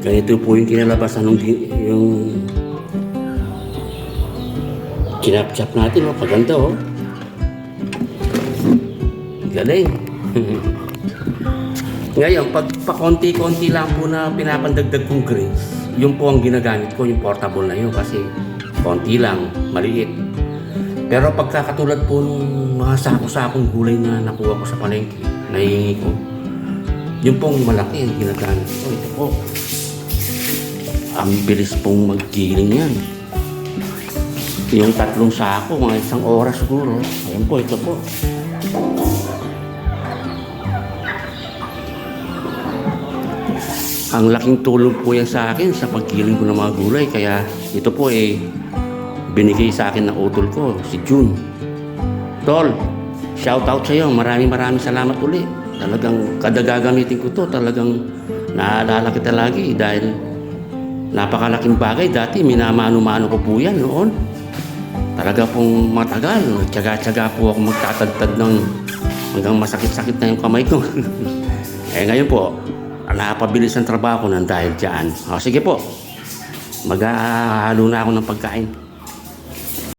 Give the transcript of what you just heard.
Ganito po yung kinalabasan ng yung kinapchap natin. Oh. Paganda oh. Galing. Ngayon, pag pakonti-konti lang po na pinapandagdag kong greens, yun po ang ginagamit ko, yung portable na yun kasi konti lang, maliit. Pero pagkakatulad po nung mga sako-sakong gulay na nakuha ko sa palengke, nahihingi ko, yun pong malaki ang ginagamit ko. Ito po. Ang bilis pong maggiling yan. Yung 3 sako, mga 1 oras siguro. Ayan po, ito po. Ang laking tulong po yan sa akin sa paggiling ko ng mga gulay. Kaya ito po binigay sa akin ng utol ko, si June. Tol, shout out sa iyo. Maraming salamat uli. Talagang kada gagamitin ko to, talagang naalala kita lagi dahil napakalaking bagay. Dati minamano-mano ko po yan noon. Talaga pong matagal. Tsaga-tsaga po ako magtatagtad ng hanggang masakit-sakit na yung kamay ko. Ngayon po, napabilis ang trabaho ko ng dahil dyan. Sige po, maghahalo na ako ng pagkain.